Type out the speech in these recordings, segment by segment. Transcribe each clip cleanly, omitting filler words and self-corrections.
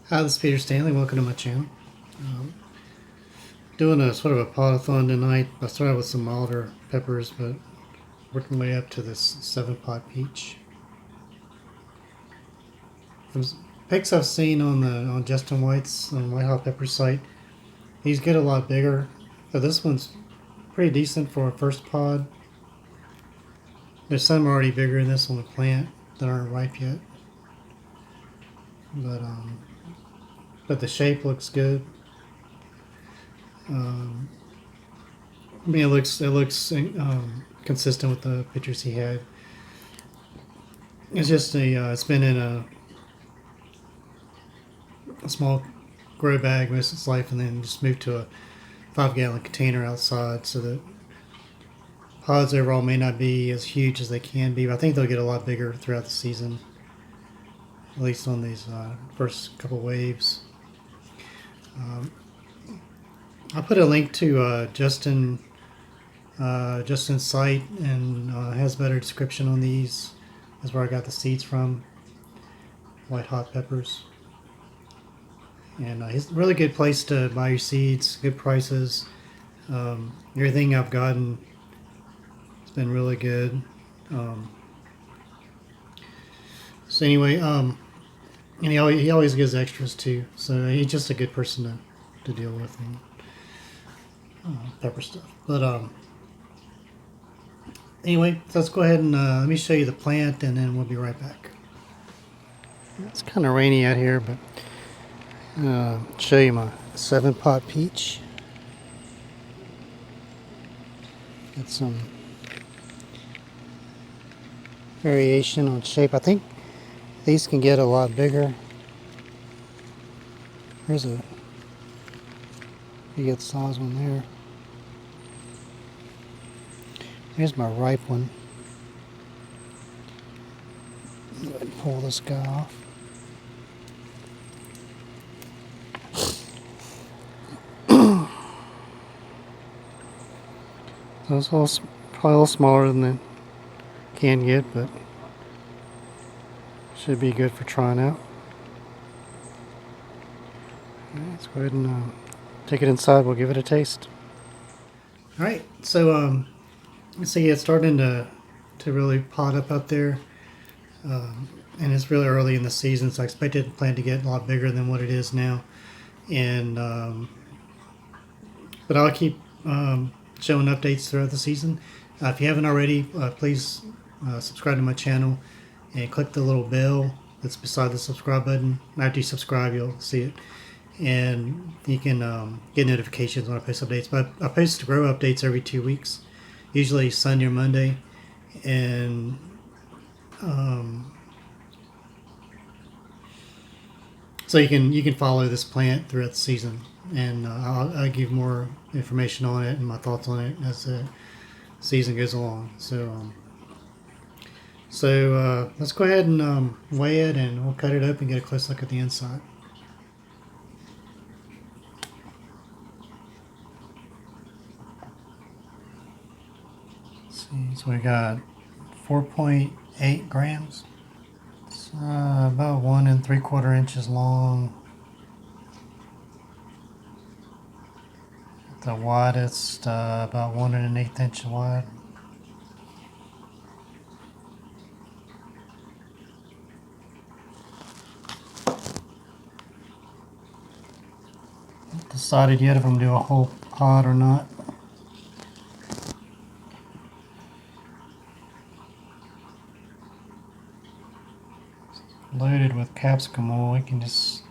Hi, this is Peter Stanley. Welcome to my channel. Doing a sort of a pot-a-thon tonight. I started with some milder peppers, but working my way up to this 7-pot peach. From pics I've seen on Justin White's on White Hot Pepper site, these get a lot bigger. But this one's pretty decent for a first pod. There's some already bigger than this on the plant that aren't ripe yet, but but the shape looks good. I mean, it looks consistent with the pictures he had. It's just it's been in a small grow bag most of its life, and then just moved to a 5-gallon container outside, so that pods overall may not be as huge as they can be, but I think they'll get a lot bigger throughout the season, at least on these first couple waves. I'll put a link to Justin's site, and has better description on these. That's where I got the seeds from. White hot peppers. And it's a really good place to buy your seeds, good prices. Everything I've gotten has been really good. So anyway, and he always gives extras too. So he's just a good person to deal with and pepper stuff. But anyway, so let's go ahead and let me show you the plant, and then we'll be right back. It's kind of rainy out here, but show you my 7-pot peach. Got some variation on shape. I think these can get a lot bigger. Here's a pretty good size one there. Here's my ripe one. Go ahead and pull this guy off. So it's probably a little smaller than it can get, but should be good for trying out. Right, let's go ahead and take it inside. We'll give it a taste. All right, so you see it's starting to really pot up out there, and it's really early in the season, so I expected the plant to get a lot bigger than what it is now. And but I'll keep showing updates throughout the season. If you haven't already, please subscribe to my channel and click the little bell that's beside the subscribe button. After you subscribe, you'll see it, and you can get notifications when I post updates. But I post grow updates every 2 weeks, usually Sunday or Monday, and so you can follow this plant throughout the season, and I'll give more information on it and my thoughts on it as the season goes along. So let's go ahead and weigh it, and we'll cut it up and get a close look at the inside. Let's see, so we got 4.8 grams. It's about 1 3/4 inches long. The widest about 1 1/8 inch wide. Haven't decided yet if I'm gonna do a whole pod or not. It's loaded with capsicum oil. You can just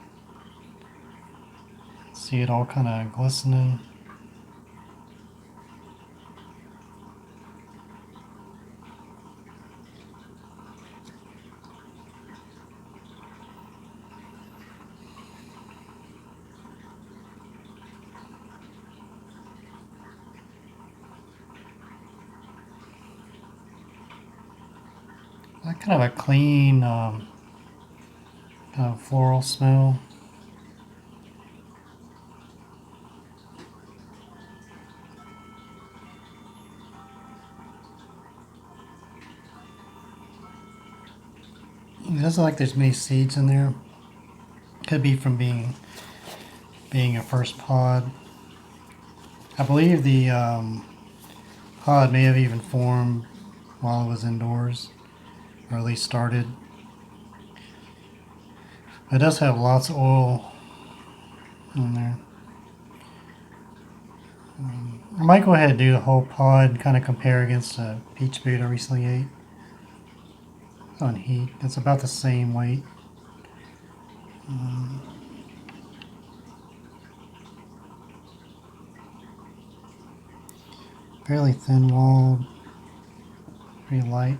see it all kind of glistening. Kind of a clean, kind of floral smell. It doesn't look like there's many seeds in there. Could be from being a first pod. I believe the pod may have even formed while it was indoors, or at least started. It does have lots of oil in there. I might go ahead and do the whole pod and kind of compare against a peach food I recently ate. On heat, it's about the same weight. Fairly thin walled, pretty light.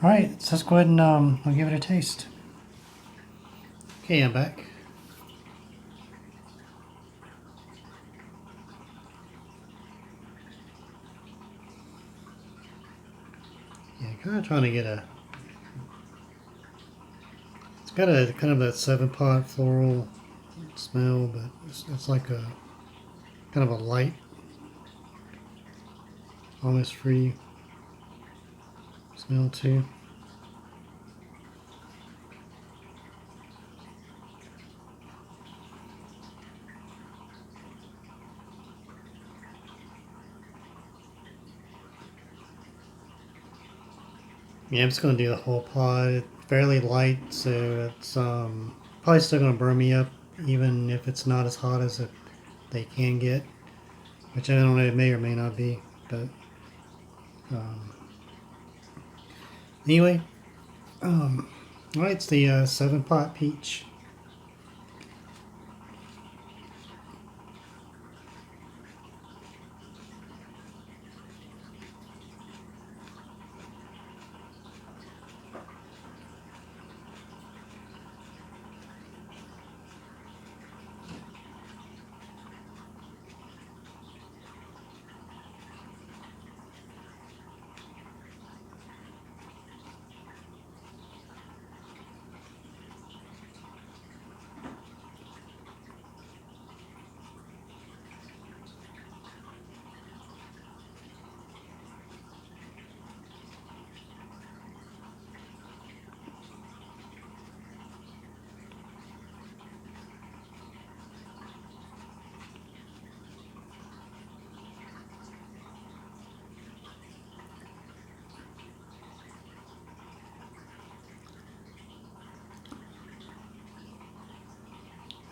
Alright, so let's go ahead and I'll give it a taste. Okay, I'm back. Yeah, kind of trying to get a. It's got a kind of that 7-pot floral smell, but it's like a kind of a light, almost free smell too. Yeah, I'm just going to do the whole pod. It's fairly light, so it's probably still going to burn me up, even if it's not as hot as they can get, which I don't know, it may or may not be. But anyway, alright, it's the 7-pot peach.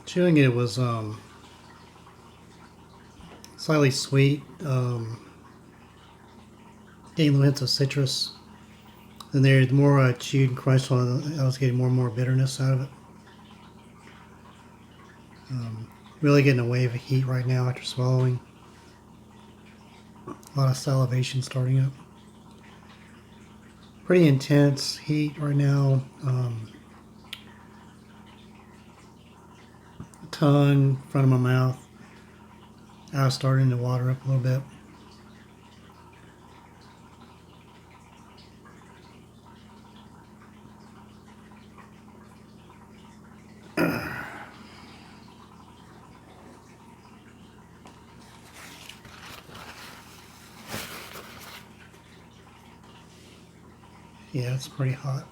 Chewing it was slightly sweet, getting little hints of citrus. Then there's more chewed and crushed, so I was getting more and more bitterness out of it. Really getting a wave of heat right now after swallowing. A lot of salivation starting up. Pretty intense heat right now. Tongue, front of my mouth. Eyes starting to water up a little bit. Yeah, it's pretty hot.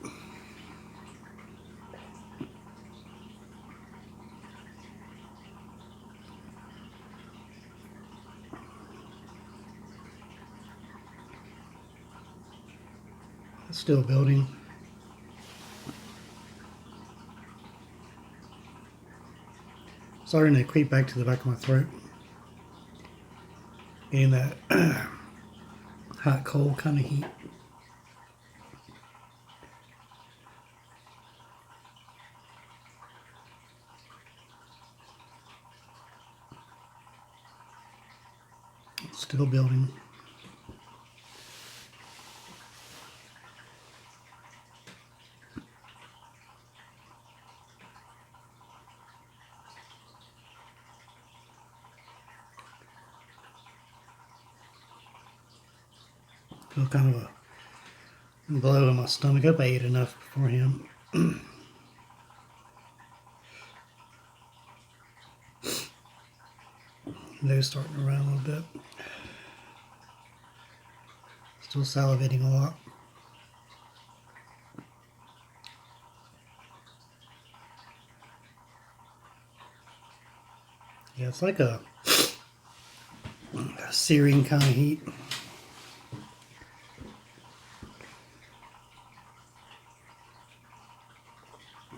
It's still building. Starting to creep back to the back of my throat. Getting that hot, cold kind of heat. Still building. Feel kind of a blow in my stomach. I ate enough beforehand. Nose starting to run a little bit. Still salivating a lot. Yeah, it's like a searing kind of heat.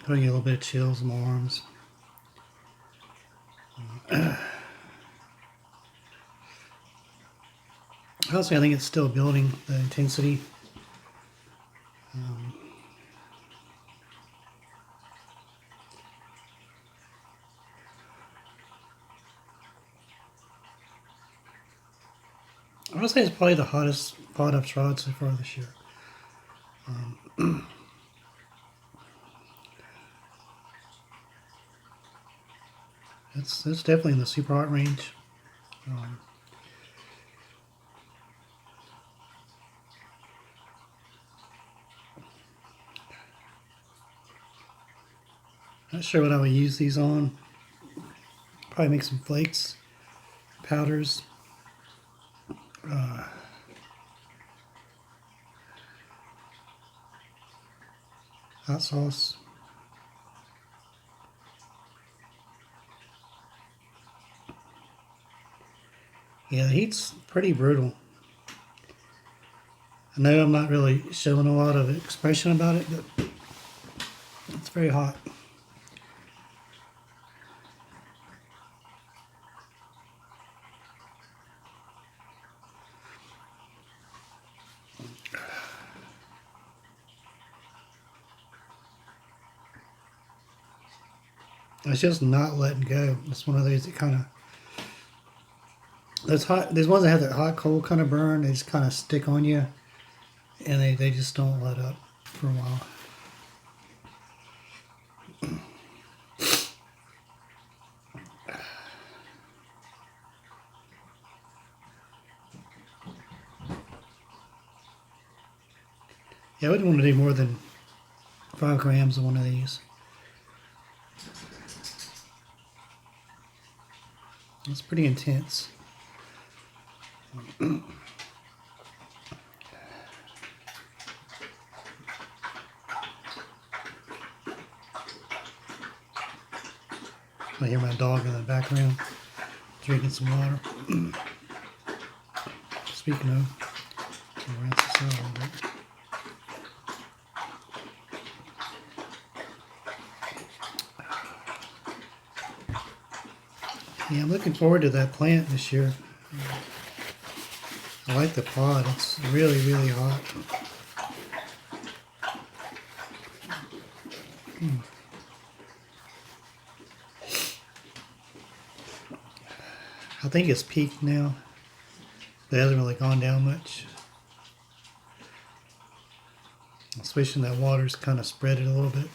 I get a little bit of chills in my arms. Honestly, I think it's still building the intensity. I would say it's probably the hottest pot I've tried so far this year. It's definitely in the super hot range. Not sure what I would use these on. Probably make some flakes, powders. Hot sauce. Yeah, the heat's pretty brutal. I know I'm not really showing a lot of expression about it, but it's very hot. It's just not letting go. It's one of those that kind of there's ones that have that hot cold kind of burn. They just kind of stick on you, and they just don't let up for a while. Yeah, I wouldn't want to do more than 5 grams of one of these. It's pretty intense. I hear my dog in the background drinking some water. Speaking of, I'll rinse this out a little bit. Yeah, I'm looking forward to that plant this year. I like the pod. It's really, really hot. I think it's peaked now. It hasn't really gone down much. I'm switching that water's kind of spread it a little bit.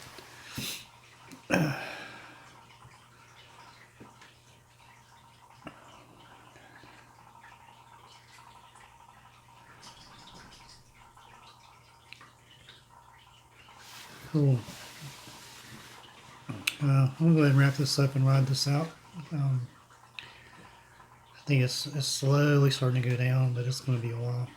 Cool. I'm going to go ahead and wrap this up and ride this out. I think it's slowly starting to go down, but it's going to be a while.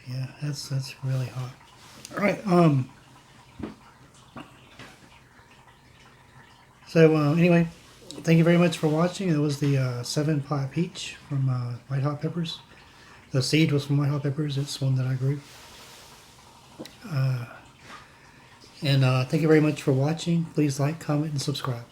Yeah, that's really hot. All right. So anyway, thank you very much for watching. It was the 7-pot peach from White Hot Peppers. The seed was from White Hot Peppers. It's one that I grew. And thank you very much for watching. Please like, comment, and subscribe.